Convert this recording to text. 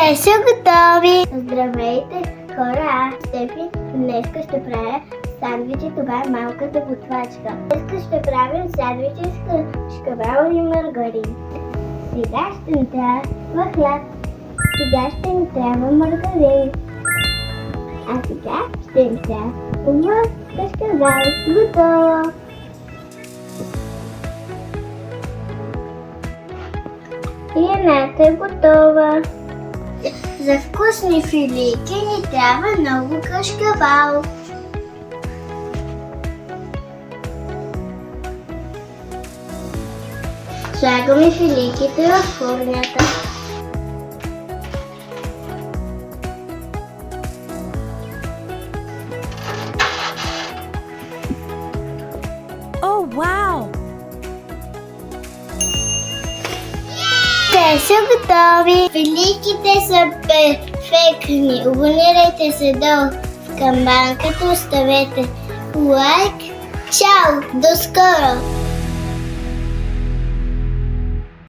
Те са готови! Здравейте, хора! Стефи, днес ще правя сандвичи. Това е малката готвачка. Днес ще правим сандвичи с шкарал и маргарин. Сега ще ни трябва хляб. Сега ще ни трябва маргарин. А сега ще ни трябва кашкавал. Готово! И едната е готова. За вкусни филийки ни трябва много кашкавал. Слагаме филийките в фурнята. Oh, wow! Те са готови! Филийките са перфектни. Абонирайте се долу в камбанката, оставете лайк. Чао! До скоро!